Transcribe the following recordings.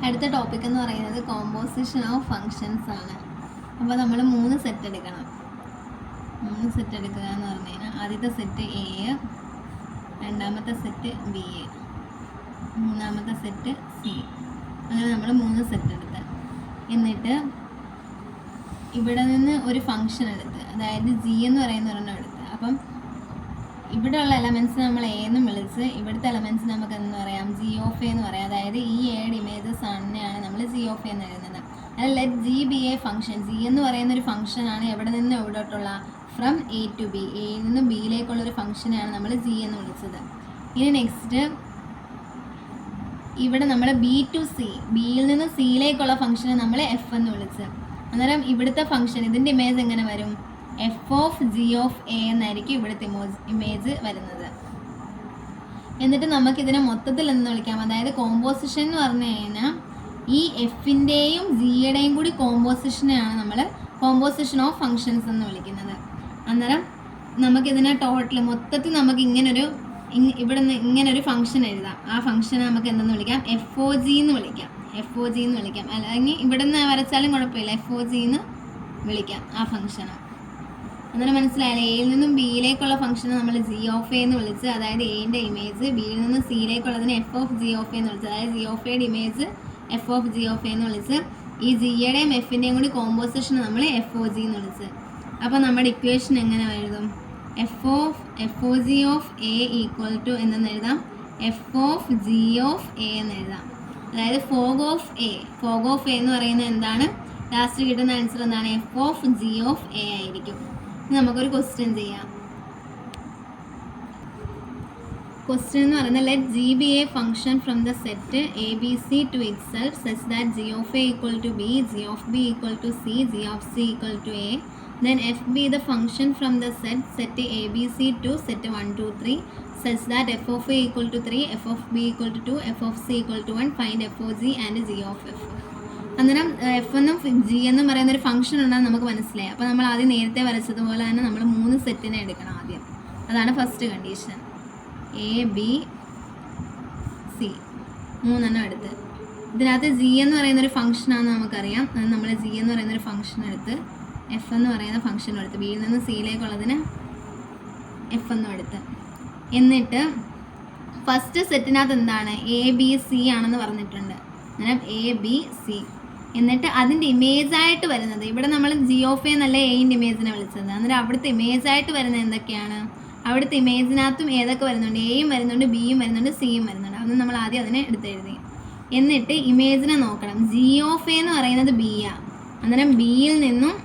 അടുത്ത ടോപ്പിക് എന്ന് പറയുന്നത് കോമ്പോസിഷൻ ഓഫ് ഫങ്ഷൻസ് ആണ്. അപ്പോൾ നമ്മൾ 3 സെറ്റ് എടുക്കണം. 3 സെറ്റ് എടുക്കുക എന്ന് പറഞ്ഞു കഴിഞ്ഞാൽ ആദ്യത്തെ സെറ്റ് എ, രണ്ടാമത്തെ സെറ്റ് ബി, മൂന്നാമത്തെ സെറ്റ് സി. അങ്ങനെ നമ്മൾ 3 സെറ്റ് എടുത്ത് എന്നിട്ട് ഇവിടെ നിന്ന് ഒരു ഫങ്ഷൻ എടുത്ത്, അതായത് ജി എന്ന് പറയുന്ന ഒരെണ്ണം എടുത്ത്. അപ്പം ഇവിടെയുള്ള എലമെൻറ്റ്സ് നമ്മൾ എ എന്നും വിളിച്ച് ഇവിടുത്തെ എലമെൻറ്റ്സ് നമുക്ക് എന്ന് പറയാം ജി ഓഫ് എ എന്ന് പറയാം. അതായത് ഈ എയുടെ ഇമേജസ് തന്നെയാണ് നമ്മൾ ജി ഓഫ് എ എന്ന് എഴുതുന്നത്. അല്ല, let g be a function. G എന്ന് പറയുന്ന ഒരു ഫംഗ്ഷനാണ് എവിടെ നിന്ന് എവിടോട്ടുള്ള, ഫ്രം എ ടു ബി, എയിൽ നിന്നും ബിയിലേക്കുള്ളൊരു ഫംഗ്ഷനാണ് നമ്മൾ ജി എന്ന് വിളിച്ചത്. ഇനി നെക്സ്റ്റ് ഇവിടെ നമ്മൾ ബി ടു സി, ബിയിൽ നിന്ന് സിയിലേക്കുള്ള ഫംഗ്ഷനെ നമ്മൾ എഫ് എന്ന് വിളിച്ച്. അന്നേരം ഇവിടുത്തെ ഫംഗ്ഷൻ, ഇതിൻ്റെ ഇമേജ് എങ്ങനെ വരും, F of g of A എന്നായിരിക്കും ഇവിടുത്തെ ഇമേജ് വരുന്നത്. എന്നിട്ട് നമുക്കിതിനെ മൊത്തത്തിൽ എന്ന് വിളിക്കാം. അതായത് കോമ്പോസിഷൻ എന്ന് പറഞ്ഞു കഴിഞ്ഞാൽ ഈ എഫിൻ്റെയും ജിയുടെയും കൂടി കോമ്പോസിഷനെയാണ് നമ്മൾ കോമ്പോസിഷൻ ഓഫ് ഫങ്ഷൻസ് എന്ന് വിളിക്കുന്നത്. അന്നേരം നമുക്കിതിനെ ടോട്ടൽ മൊത്തത്തിൽ നമുക്ക് ഇവിടെ നിന്ന് ഇങ്ങനൊരു ഫംഗ്ഷൻ എഴുതാം. ആ ഫംഗ്ഷനെ നമുക്ക് എന്തെന്ന് വിളിക്കാം, എഫ് ഒ ജി എന്ന് വിളിക്കാം. എഫ് ഒ ജി എന്ന് വിളിക്കാം. അല്ലെങ്കിൽ ഇവിടെ നിന്ന് വരച്ചാലും കുഴപ്പമില്ല, എഫ് ഒ ജി എന്ന് വിളിക്കാം ആ ഫംഗ്ഷനെ. അന്നേരം മനസ്സിലായാലും എയിൽ നിന്നും ബിയിലേക്കുള്ള ഫംഗ്ഷനെ നമ്മൾ ജി ഓഫ് എ എന്ന് വിളിച്ച്, അതായത് എയുടെ ഇമേജ് ബിയിൽ നിന്ന് സിയിലേക്കുള്ളതിന് f of g of a എന്ന് വിളിച്ച്, അതായത് ജി ഓഫ് എയുടെ image f of g of a എന്ന് വിളിച്ച്, ഈ ജിയുടെയും എഫിൻ്റെയും കൂടി കോമ്പോസിഷൻ നമ്മൾ എഫ് ഒ ജി എന്ന് വിളിച്ച്. അപ്പോൾ നമ്മുടെ ഇക്വേഷൻ എങ്ങനെ എഴുതും, f o g of a equal to എന്തെന്ന് എഴുതാം, f of g of a എന്ന് എഴുതാം. അതായത് ഫോഗ് ഓഫ് എ എന്ന് പറയുന്നത് എന്താണ്, ലാസ്റ്റ് കിട്ടുന്ന ആൻസർ എന്താണ്, f of g of a ആയിരിക്കും. നമുക്കൊരു ക്വസ്റ്റ്യൻ ചെയ്യാം. ക്വസ്റ്റ്യൻ എന്ന് പറയുന്നത് let g be a function from the set A B C to itself such that g of a equal to b, g of b equal to c, g of c equal to a. Then f be the function from the set A B C to set 1 2 3 such that f of a equal to 3, f of b equal to 2, f of c equal to 1. Find f o g and g of f. അന്നേരം f എന്നും g എന്നും പറയുന്ന ഒരു function ഉണ്ടെന്ന് നമുക്ക് മനസ്സിലായി. അപ്പോൾ നമ്മൾ ആദ്യം നേരത്തെ വരച്ചതുപോലെ തന്നെ നമ്മൾ 3 സെറ്റിനെ എടുക്കണം ആദ്യം. അതാണ് first condition. A B C 3 എടുത്ത് ഇതിനകത്ത് ജി എന്ന് പറയുന്നൊരു ഫംഗ്ഷനാണെന്ന് നമുക്കറിയാം. നമ്മൾ ജി എന്ന് പറയുന്നൊരു ഫംഗ്ഷൻ എടുത്ത് എഫ് എന്ന് പറയുന്ന ഫംഗ്ഷൻ എടുത്ത് ബിയിൽ നിന്ന് സിയിലേക്കുള്ളതിന് എഫ് എന്നും എടുത്ത്, എന്നിട്ട് ഫസ്റ്റ് സെറ്റിനകത്ത് എന്താണ് എ ബി സി ആണെന്ന് പറഞ്ഞിട്ടുണ്ട്. അന്നേരം എ ബി സി, എന്നിട്ട് അതിൻ്റെ ഇമേജായിട്ട് വരുന്നത്, ഇവിടെ നമ്മൾ ജി ഓഫ് എ എന്നല്ല എയിൻ്റെ ഇമേജിനെ വിളിച്ചത്. അന്നേരം അവിടുത്തെ ഇമേജായിട്ട് വരുന്നത് എന്തൊക്കെയാണ്, അവിടുത്തെ ഇമേജിനകത്തും ഏതൊക്കെ വരുന്നുണ്ട്, എയും വരുന്നുണ്ട്, ബിയും വരുന്നുണ്ട്, സിയും വരുന്നുണ്ട്. അന്ന് നമ്മൾ ആദ്യം അതിനെ എടുത്തെഴുതി. എന്നിട്ട് ഇമേജിനെ നോക്കണം. ജി ഓഫ് എ എന്ന് പറയുന്നത് ബി ആ. അന്നേരം ബിയിൽ നിന്നും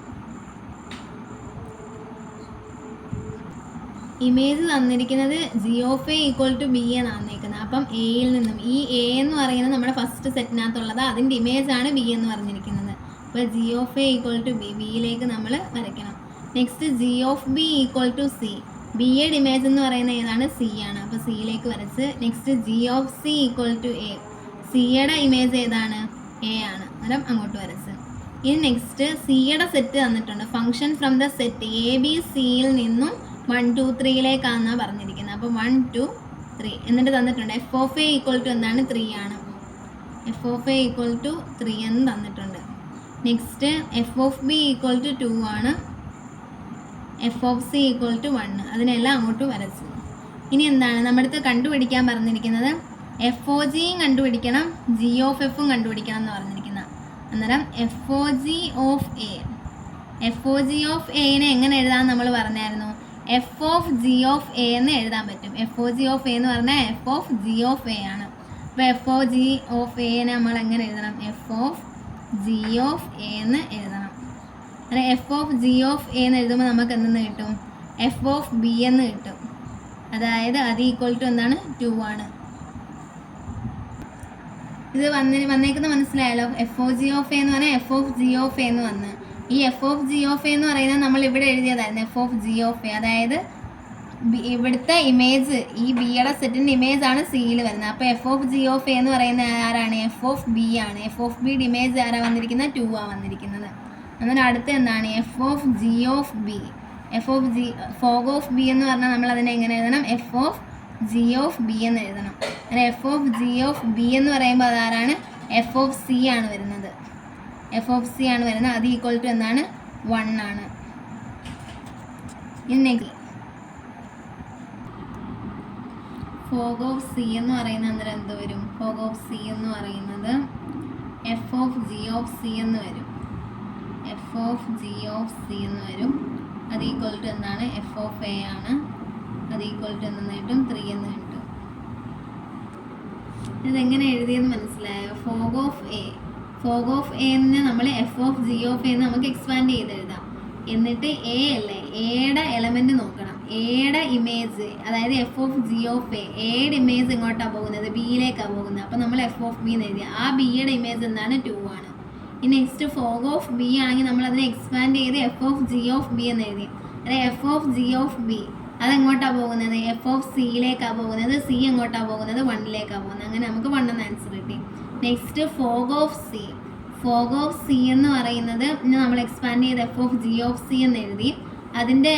ഇമേജ് തന്നിരിക്കുന്നത് g of a equal to b എന്നാണ് തന്നിരിക്കുന്നത്. അപ്പം എയിൽ നിന്നും ഈ എ എന്ന് പറയുന്നത് നമ്മുടെ ഫസ്റ്റ് സെറ്റിനകത്തുള്ളത്, അതിൻ്റെ ഇമേജാണ് ബി എന്ന് പറഞ്ഞിരിക്കുന്നത്. അപ്പോൾ g of a equal to b, ബിയിലേക്ക് നമ്മൾ വരയ്ക്കണം. Next g of b equal to c, ബിയുടെ ഇമേജ് എന്ന് പറയുന്നത് ഏതാണ്, സി ആണ്. അപ്പോൾ സിയിലേക്ക് വരച്ച്. Next g of c equal to a, സിയുടെ ഇമേജ് ഏതാണ്, എ ആണ്. അന്നേരം അങ്ങോട്ട് വരച്ച്. ഇനി നെക്സ്റ്റ് സിയുടെ സെറ്റ് തന്നിട്ടുണ്ട്. Function from the set A b സിയിൽ നിന്നും 1 2 3 പറഞ്ഞിരിക്കുന്നത്. അപ്പോൾ 1 2 3 എന്നിട്ട് തന്നിട്ടുണ്ട്. F of a equal to എന്താണ്, 3 ആണ്. F of a equal to 3 എന്ന് തന്നിട്ടുണ്ട്. Next f of b equal to 2 ആണ്. F of c equal to 1. അതിനെല്ലാം അങ്ങോട്ട് വരച്ചു. ഇനി എന്താണ് നമ്മുടെ അടുത്ത് കണ്ടുപിടിക്കാൻ പറഞ്ഞിരിക്കുന്നത്, എഫ് ഒ ജിയും കണ്ടുപിടിക്കണം, ജി ഓഫ് എഫും കണ്ടുപിടിക്കണം എന്ന് പറഞ്ഞിരിക്കുന്നത്. അന്നേരം എഫ് ഒ ജി ഓഫ് എനെ എങ്ങനെ എഴുതാമെന്ന് നമ്മൾ പറഞ്ഞായിരുന്നു, F of g of a എന്ന് എഴുതാൻ പറ്റും. F o g of a എന്ന് പറഞ്ഞാൽ f of g of A ആണ്. അപ്പോൾ എഫ് ഒ ജി ഓഫ് എനെ നമ്മൾ എങ്ങനെ എഴുതണം, F of g of a എന്ന് എഴുതണം. അങ്ങനെ F of g of a എന്ന് എഴുതുമ്പോൾ നമുക്ക് എന്തെന്ന് കിട്ടും, എഫ് ഓഫ് ബി എന്ന് കിട്ടും. അതായത് അത് ഈക്വൽ ടു എന്താണ്, 2 ആണ്. ഇത് വന്നേക്കുന്ന മനസ്സിലായല്ലോ. F o g of a എന്ന് പറഞ്ഞാൽ f of g of a എന്ന് വന്ന്, ഈ f of g of a എന്ന് പറയുന്നത് നമ്മൾ ഇവിടെ എഴുതിയതായിരുന്നു, f of g of a. അതായത് ഇവിടുത്തെ ഇമേജ്, ഈ ബിയുടെ സെറ്റിൻ്റെ ഇമേജാണ് സിയിൽ വരുന്നത്. അപ്പോൾ F of g of a എന്ന് പറയുന്നത് ആരാണ്, എഫ് ഓഫ് ബി ആണ്. എഫ് ഓഫ് ബിയുടെ ഇമേജ് ആരാ വന്നിരിക്കുന്നത്, 2 ആണ് വന്നിരിക്കുന്നത്. അങ്ങനെ അടുത്ത എന്താണ്, f of g of B. Fog of b എന്ന് പറഞ്ഞാൽ നമ്മൾ അതിനെ എങ്ങനെ എഴുതണം, F of g of b എന്ന് എഴുതണം. അങ്ങനെ F of g of b എന്ന് പറയുമ്പോൾ അതാരാണ്, എഫ് ഓഫ് സി ആണ് വരുന്നത്. എഫ് ഓഫ് സി ആണ് വരുന്നത്. അത് ഈക്വൽ ടു എന്താണ്? 1 ആണ്. ഇനി നെക്സ്റ്റ് ഫോഗ് ഓഫ് സി എന്ന് പറയുന്നത് അന്നേരം എന്ത് വരും? ഫോഗ് ഓഫ് സി എന്ന് പറയുന്നത് F of g of C എന്ന് വരും. F of g of C എന്ന് വരും. അത് ഈക്വൽ ടു എന്താണ്? എഫ് ഓഫ് എ ആണ്. അത് ഈക്വൽ ടു എന്ന് കിട്ടും 3 എന്ന് കിട്ടും. ഇതെങ്ങനെ എഴുതിയെന്ന് മനസ്സിലായോ? Fog of A, fog of a എന്ന് നമ്മൾ F of g of a എന്ന് നമുക്ക് എക്സ്പാൻഡ് ചെയ്ത് എഴുതാം. എന്നിട്ട് എ അല്ലേ, എയുടെ എലമെന്റ് നോക്കണം. എയുടെ ഇമേജ്, അതായത് f of g of A, എയുടെ ഇമേജ് എങ്ങോട്ടാണ് പോകുന്നത്? ബിയിലേക്കാണ് പോകുന്നത്. അപ്പോൾ നമ്മൾ എഫ് ഓഫ് ബി എന്ന് എഴുതി. ആ ബിയുടെ ഇമേജ് എന്താണ്? 2 ആണ്. ഇനി നെക്സ്റ്റ് ഫോഗ് ഓഫ് ബി ആണെങ്കിൽ നമ്മൾ അതിനെ എക്സ്പാൻഡ് ചെയ്ത് f of g of b എന്ന് എഴുതി. അതായത് f of g of b അതെങ്ങോട്ടാണ് പോകുന്നത്? എഫ് ഓഫ് സിയിലേക്കാണ് പോകുന്നത്. സി എങ്ങോട്ടാണ് പോകുന്നത്? 1ലേക്കാണ് പോകുന്നത്. അങ്ങനെ നമുക്ക് 1 എന്ന് ആൻസർ കിട്ടി. Next fog of C. Fog of C എന്ന് പറയുന്നത് നമ്മൾ എക്സ്പാൻഡ് ചെയ്ത് f of g of C എന്ന് എഴുതി. അതിൻ്റെ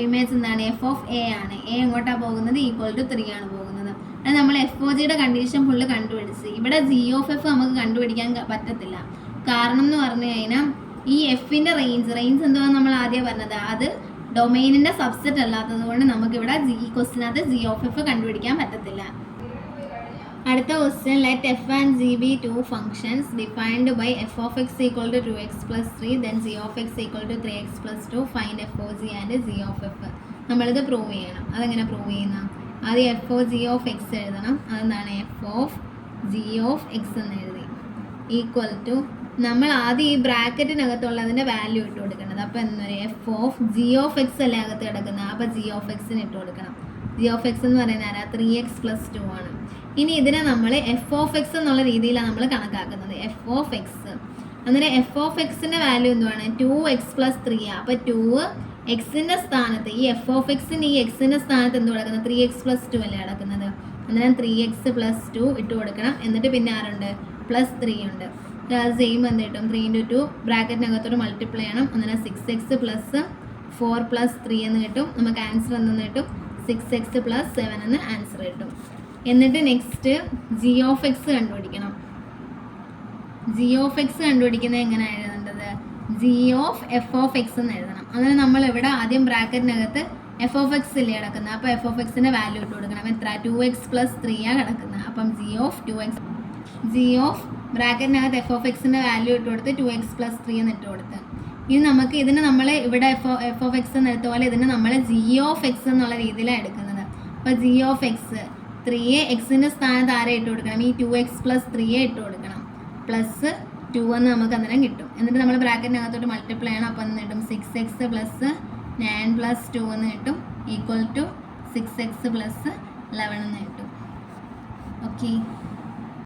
ഇമേജ് എന്താണ്? എഫ് ഓഫ് എ ആണ്. എ എങ്ങോട്ടാണ് പോകുന്നത്? ഈക്വൽ ടു 3 ആണ് പോകുന്നത്. അത് നമ്മൾ എഫ് ഒ ജിയുടെ കണ്ടീഷൻ ഫുള്ള് കണ്ടുപിടിച്ച്. ഇവിടെ ജി ഓഫ് എഫ് നമുക്ക് കണ്ടുപിടിക്കാൻ പറ്റത്തില്ല. കാരണം എന്ന് പറഞ്ഞു കഴിഞ്ഞാൽ ഈ എഫിൻ്റെ റേഞ്ച് എന്തുവാണ് നമ്മൾ ആദ്യം പറഞ്ഞത്? അത് ഡൊമൈനിൻ്റെ സബ്സെറ്റ് അല്ലാത്തത് കൊണ്ട് നമുക്കിവിടെ ക്വസ്റ്റിനകത്ത് ജി ഓഫ് എഫ് കണ്ടുപിടിക്കാൻ പറ്റത്തില്ല. അടുത്ത question, let f and g be 2 functions defined by f of x equal to 2x + 3 then g of x equal to 3x + 2 find f o g and g of f. നമ്മളിത് prove ചെയ്യണം. അതെങ്ങനെ prove ചെയ്യുന്ന? ആദ്യം f o g of x എഴുതണം. അതെന്താണ്? F of g of x എന്ന് എഴുതി. Equal to നമ്മൾ ആദ്യം ഈ ബ്രാക്കറ്റിനകത്തുള്ളതിൻ്റെ വാല്യൂ ഇട്ട് കൊടുക്കേണ്ടത്. അപ്പോൾ എന്താ പറയുക? F of g of X അല്ലേ അകത്ത് കിടക്കുന്നത്. അപ്പോൾ ജി ഓഫ് എക്സിന് ഇട്ട് കൊടുക്കണം. ജി ഓഫ് എക്സ് എന്ന് പറയുന്നത് ആരാ? 3x + 2 ആണ്. ഇനി ഇതിനെ നമ്മൾ എഫ് ഓഫ് എക്സ് എന്നുള്ള രീതിയിലാണ് നമ്മൾ കണക്കാക്കുന്നത്. എഫ് ഓഫ് എക്സ് അന്നേരം എഫ് ഓഫ് എക്സിൻ്റെ വാല്യൂ എന്തുവാണ്? 2x + 3 ആണ്. അപ്പോൾ 2 എക്സിൻ്റെ സ്ഥാനത്ത്, ഈ എഫ് ഓഫ് എക്സിന് ഈ എക്സിൻ്റെ സ്ഥാനത്ത് എന്ത് കിടക്കുന്നത്? 3x + 2 അല്ലേ കിടക്കുന്നത്. അന്നേരം 3x + 2 ഇട്ട് കൊടുക്കണം. എന്നിട്ട് പിന്നെ ആരുണ്ട്? +3 ഉണ്ട്. അത് ചെയ്യുമ്പോൾ എന്ത് കിട്ടും? 3 × 2 ബ്രാക്കറ്റിനകത്തോട് മൾട്ടിപ്ലൈ ചെയ്യണം. അന്നേരം 6x + 4 + 3 എന്ന് കിട്ടും. നമുക്ക് ആൻസർ എന്തെന്ന് കിട്ടും? 6x + 7 എന്ന് ആൻസർ കിട്ടും. എന്നിട്ട് നെക്സ്റ്റ് ജി ഓഫ് എക്സ് കണ്ടുപിടിക്കണം. ജി ഓഫ് എക്സ് കണ്ടുപിടിക്കുന്നത് എങ്ങനെയാണ് എഴുതേണ്ടത്? G of F of x എന്ന് എഴുതണം. അങ്ങനെ നമ്മൾ ഇവിടെ ആദ്യം ബ്രാക്കറ്റിനകത്ത് എഫ് ഓഫ് എക്സ് ഇല്ലേ കിടക്കുന്നത്. അപ്പോൾ എഫ് ഓഫ് എക്സിൻ്റെ വാല്യൂ ഇട്ട് കൊടുക്കണം. എത്ര? 2x + 3 ആണ് കിടക്കുന്നത്. അപ്പം g of 2x, g of ബ്രാക്കറ്റിനകത്ത് എഫ് ഓഫ് എക്സിൻ്റെ വാല്യൂ ഇട്ട് കൊടുത്ത് 2x + 3 എന്ന് ഇട്ട് കൊടുത്ത്. ഇനി നമുക്ക് ഇതിന് നമ്മൾ ഇവിടെ എഫ് ഓഫ് എക്സ് എന്ന് എടുത്ത പോലെ ഇതിന് നമ്മൾ ജി ഓഫ് എക്സ് എന്നുള്ള രീതിയിലാണ് എടുക്കുന്നത്. അപ്പോൾ ജി ഓഫ് എക്സ് 3 എക്സിൻ്റെ സ്ഥാനത്ത് ആരെ ഇട്ട് കൊടുക്കണം? ഈ 2x + 3 ഇട്ട് കൊടുക്കണം. +2 എന്ന് നമുക്ക് അന്നേരം കിട്ടും. എന്നിട്ട് നമ്മൾ ബ്രാക്കറ്റിനകത്തോട്ട് മൾട്ടിപ്ലൈ ചെയ്യണം. അപ്പോൾ എന്ന് കിട്ടും 6x + 9 + 2 എന്ന് കിട്ടും. ഈക്വൽ ടു 6x + 11 എന്ന് കിട്ടും. ഓക്കെ.